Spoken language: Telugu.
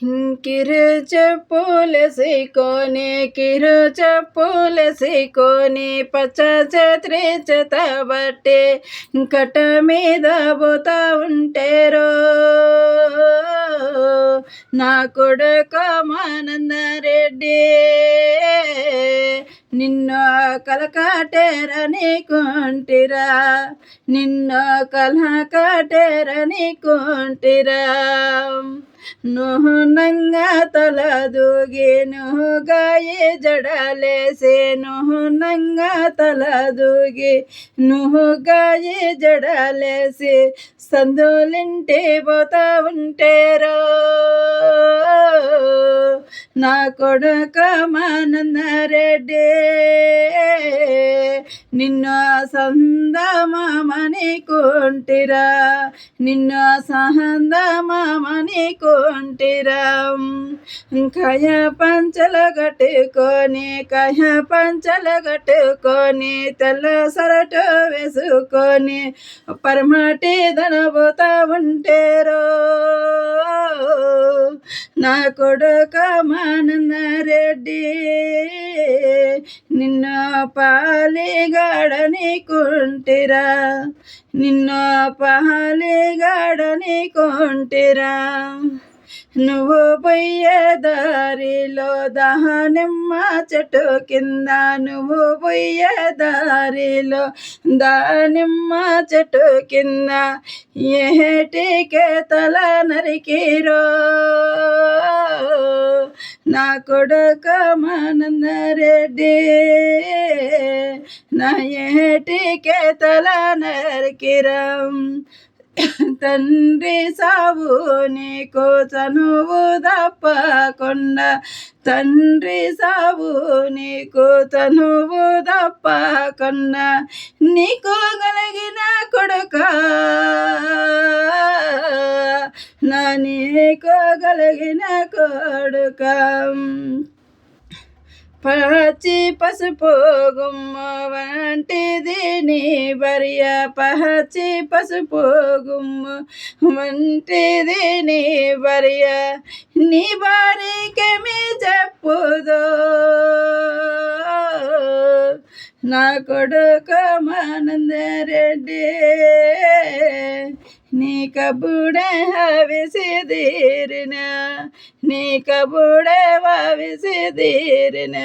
కిరు చెప్పులేసుకొని పచ్చ ఛత్రి చేతబట్టి కట్ట మీద పోతా ఉంటేరో నా కొడుకు మానందరెడ్డి నిన్ను కలకాటేరని కొంటిరా నిన్ను కలకాటేరని కొంటిరా నువ్వు నంగా తల దూగి నువ్వు గాయి జడలేసి నువ్వు నంగా తల దూగి నువ్వు గాయి జడలేసి సందులింటి పోతా ఉంటేరో నా కొడుకు మానందరెడ్డి నిన్ను సందమామని కొంటిరా నిన్ను సందమామని కొంటిరా కయ పంచలు కట్టుకొని తెల్ల సరటు వేసుకొని పరమటి దనబోతా ఉంటేరో నా కొడుకు మానందరెడ్డి నిన్ను పాలిగాడని కొంటిరా నిన్ను పాలిగాడని కొంటిరా నువ్వు పోయే దారిలో దానిమ్మ చెట్టు కింద నువ్వు పోయే దారిలో దానిమ్మ చెట్టు కింద ఏటికే తల నరికిరో నా కొడుకు మానందరెడ్డి నా ఏటికే తల నరికిరా తండ్రి సావు నీకు చనువు తప్పకుండా తండ్రి సావు నీకు చనువు తప్పకుండా నీకు కలిగిన కొడుక నా నీకు కలిగిన కొడుక పచ్చి పసుపు గుమ్మ వంటిది నీ భార్య పచ్చి పసుపు గుమ్మ వంటిది నీ భార్య నీ భార్యకేమి చెప్పుదో నా కొడుకు మానందరెడ్డి నీ కబుడే విసిదిరిన నీ కబుడే విసిదిరిన